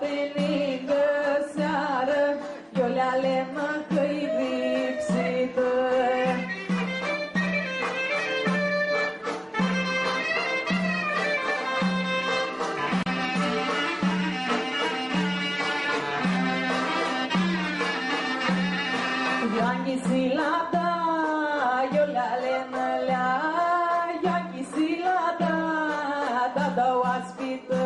pe lângă seară, eu le alemă că-i lipsită. Eu-am ghisit la da, eu le alemă lea, eu-am ghisit la da, da oaspită.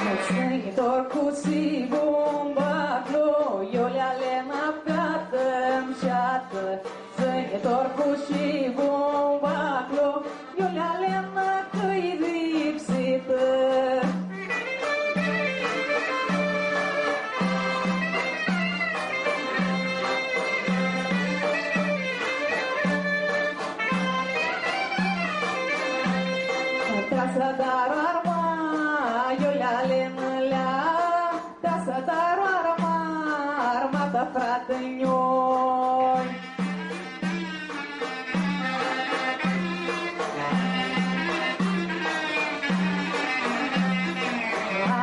Mățănitor cu si bumbaclo, eu le alemă peată-mi șată. Mățănitor cu si bumbaclo, eu le alemă că-i lipsită. Trasă dar arma, eu le alemă lea, trasă dar arma, armata frate-nioi.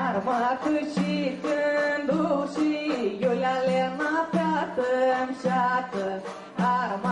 Armată și gânduși, eu le alemă peată-mi șată, arma